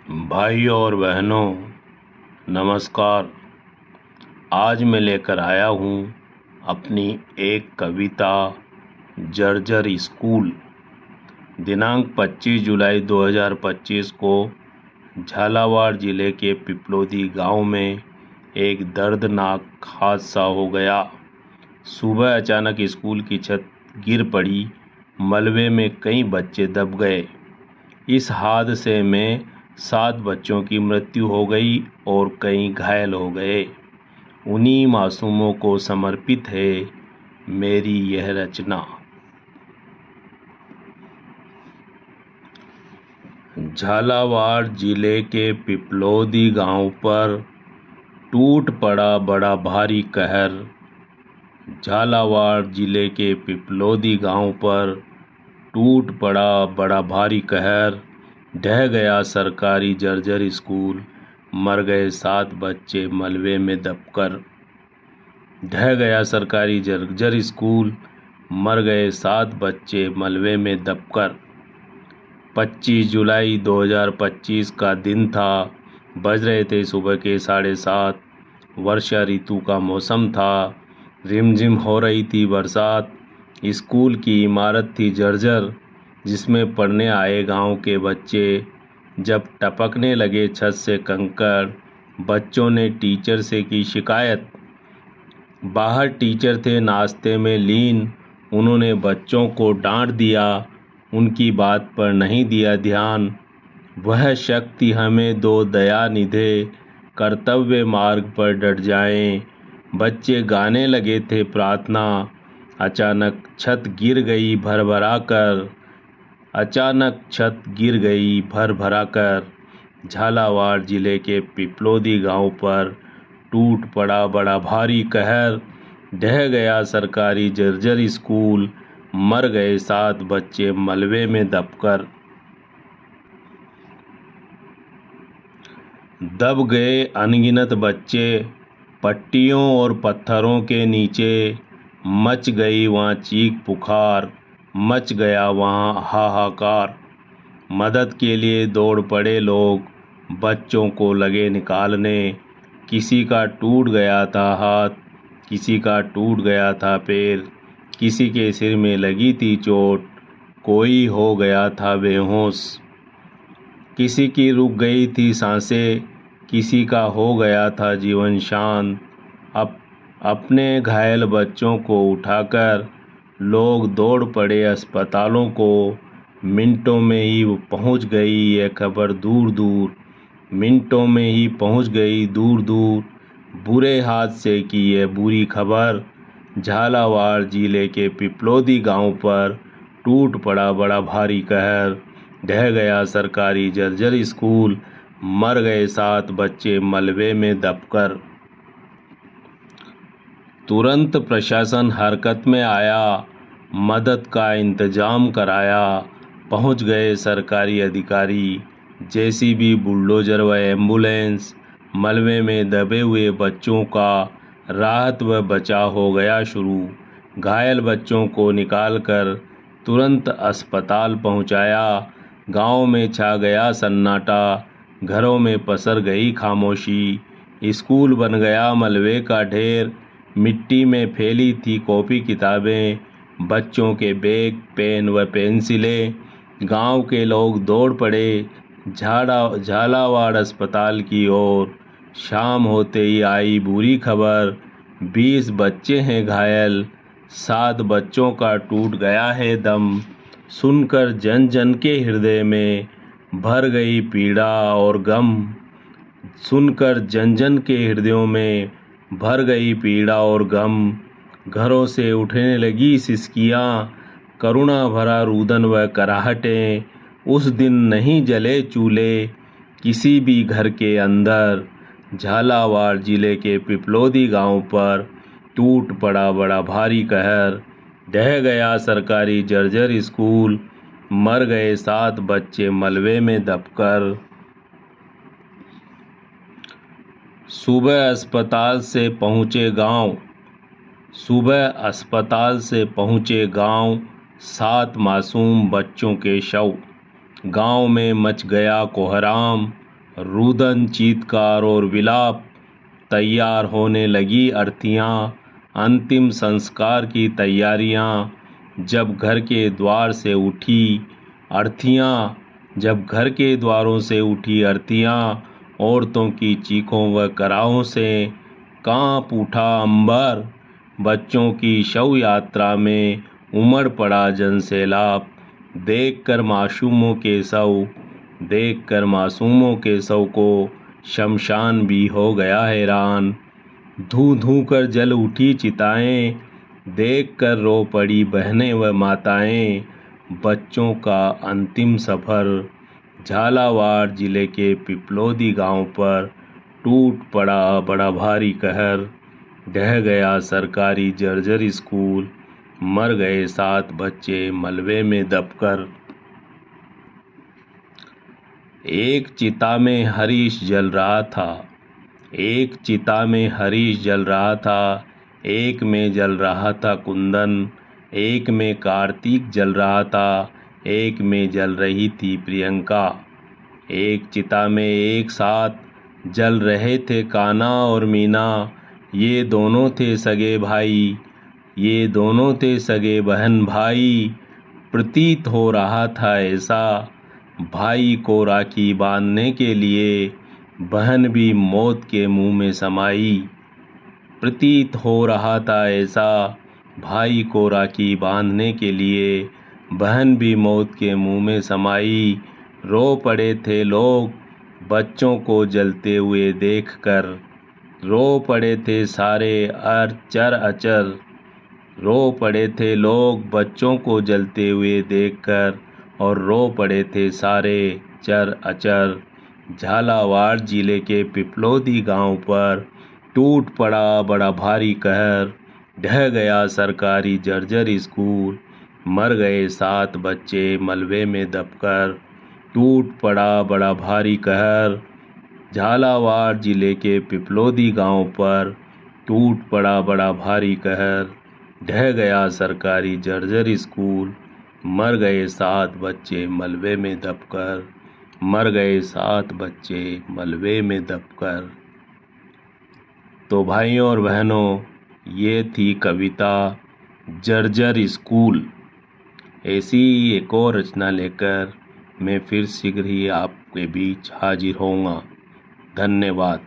भाइयों और बहनों, नमस्कार। आज मैं लेकर आया हूँ अपनी एक कविता जर्जर स्कूल। दिनांक 25 जुलाई 2025 को झालावाड़ ज़िले के पिपलोदी गांव में एक दर्दनाक हादसा हो गया। सुबह अचानक स्कूल की छत गिर पड़ी। मलबे में कई बच्चे दब गए। इस हादसे में 7 बच्चों की मृत्यु हो गई और कई घायल हो गए। उन्हीं मासूमों को समर्पित है मेरी यह रचना। झालावाड़ जिले के पिपलोदी गांव पर टूट पड़ा बड़ा भारी कहर। झालावाड़ जिले के पिपलोदी गांव पर टूट पड़ा बड़ा भारी कहर। ढह गया सरकारी जर्जर स्कूल, मर गए 7 बच्चे मलबे में दबकर। ढह गया सरकारी जर्जर स्कूल, मर गए 7 बच्चे मलबे में दबकर। 25 जुलाई 2025 का दिन था। बज रहे थे सुबह के 7:30। वर्षा ऋतु का मौसम था। रिमझिम हो रही थी बरसात। स्कूल की इमारत थी जर्जर, जिसमें पढ़ने आए गांव के बच्चे जब टपकने लगे छत से कंकड़, बच्चों ने टीचर से की शिकायत। बाहर टीचर थे नाश्ते में लीन। उन्होंने बच्चों को डांट दिया, उनकी बात पर नहीं दिया ध्यान। वह शक्ति हमें दो दया निधे, कर्तव्य मार्ग पर डट जाएं। बच्चे गाने लगे थे प्रार्थना। अचानक छत गिर गई भरभरा कर। अचानक छत गिर गई भरभरा कर। झालावाड़ जिले के पिपलोदी गांव पर टूट पड़ा बड़ा भारी कहर। ढह गया सरकारी जर्जर स्कूल, मर गए 7 बच्चे मलबे में दबकर। दब गए अनगिनत बच्चे पट्टियों और पत्थरों के नीचे। मच गई वहाँ चीख पुकार, मच गया वहाँ हाहाकार। मदद के लिए दौड़ पड़े लोग, बच्चों को लगे निकालने। किसी का टूट गया था हाथ, किसी का टूट गया था पैर, किसी के सिर में लगी थी चोट, कोई हो गया था बेहोश। किसी की रुक गई थी सांसें, किसी का हो गया था जीवन शांत। अपने घायल बच्चों को उठाकर लोग दौड़ पड़े अस्पतालों को। मिनटों में ही पहुंच गई ये खबर दूर दूर, मिनटों में ही पहुंच गई दूर दूर। बुरे हादसे की ये बुरी खबर। झालावाड़ जिले के पिपलोदी गांव पर टूट पड़ा बड़ा भारी कहर। ढह गया सरकारी जर्जर स्कूल, मर गए 7 बच्चे मलबे में दबकर। तुरंत प्रशासन हरकत में आया, मदद का इंतजाम कराया। पहुंच गए सरकारी अधिकारी, जेसीबी, बुलडोजर व एम्बुलेंस। मलबे में दबे हुए बच्चों का राहत व बचाव हो गया शुरू। घायल बच्चों को निकालकर तुरंत अस्पताल पहुंचाया। गांव में छा गया सन्नाटा, घरों में पसर गई खामोशी। स्कूल बन गया मलबे का ढेर, मिट्टी में फैली थी कॉपी किताबें, बच्चों के बैग, पेन व पेंसिलें। गांव के लोग दौड़ पड़े झालावाड़ अस्पताल की ओर। शाम होते ही आई बुरी खबर, 20 बच्चे हैं घायल, 7 बच्चों का टूट गया है दम। सुनकर जन जन के हृदय में भर गई पीड़ा और गम। सुनकर जन जन के हृदयों में भर गई पीड़ा और गम। घरों से उठने लगी सिसकियाँ, करुणा भरा रुदन व कराहटें। उस दिन नहीं जले चूल्हे किसी भी घर के अंदर। झालावाड़ जिले के पिपलोदी गांव पर टूट पड़ा बड़ा भारी कहर। ढह गया सरकारी जर्जर स्कूल, मर गए 7 बच्चे मलबे में दबकर। सुबह अस्पताल से पहुँचे गांव। सुबह अस्पताल से पहुँचे गांव, 7 मासूम बच्चों के शव। गांव में मच गया कोहराम, रुदन चीत्कार और विलाप, तैयार होने लगी अर्थियाँ, अंतिम संस्कार की तैयारियाँ जब घर के द्वार से उठी अर्थियाँ, जब घर के द्वारों से उठी अर्थियाँ, औरतों की चीखों व कराहों से कांप उठा अंबर, बच्चों की शव यात्रा में उमड़ पड़ा जनसैलाब, देखकर मासूमों के शव को शमशान भी हो गया हैरान। धू धू कर जल उठी चिताएं, देखकर रो पड़ी बहनें व माताएं, बच्चों का अंतिम सफर। झालावाड़ जिले के पिपलोदी गांव पर टूट पड़ा बड़ा भारी कहर, ढह गया सरकारी जर्जर स्कूल, मर गए 7 बच्चे मलबे में दबकर। एक चिता में हरीश जल रहा था, एक चिता में हरीश जल रहा था, एक में जल रहा था कुंदन, एक में कार्तिक जल रहा था, एक में जल रही थी प्रियंका। एक चिता में एक साथ जल रहे थे कान्हा और मीना, ये दोनों थे सगे भाई, ये दोनों थे सगे बहन भाई। प्रतीत हो रहा था ऐसा, भाई को राखी बांधने के लिए बहन भी मौत के मुंह में समाई। प्रतीत हो रहा था ऐसा, भाई को राखी बांधने के लिए बहन भी मौत के मुंह में समाई। रो पड़े थे लोग बच्चों को जलते हुए देखकर, रो पड़े थे सारे चर अचर, रो पड़े थे लोग बच्चों को जलते हुए देखकर, और रो पड़े थे सारे चर अचर। झालावाड़ जिले के पिपलोदी गांव पर टूट पड़ा बड़ा भारी कहर, ढह गया सरकारी जर्जर स्कूल, मर गए 7 बच्चे मलबे में दबकर। टूट पड़ा बड़ा भारी कहर, झालावाड़ जिले के पिपलोदी गांव पर टूट पड़ा बड़ा भारी कहर, ढह गया सरकारी जर्जर स्कूल, मर गए 7 बच्चे मलबे में दबकर, मर गए 7 बच्चे मलबे में दबकर। तो भाइयों और बहनों, ये थी कविता जर्जर स्कूल। ऐसी एक और रचना लेकर मैं फिर शीघ्र ही आपके बीच हाजिर होऊंगा। धन्यवाद।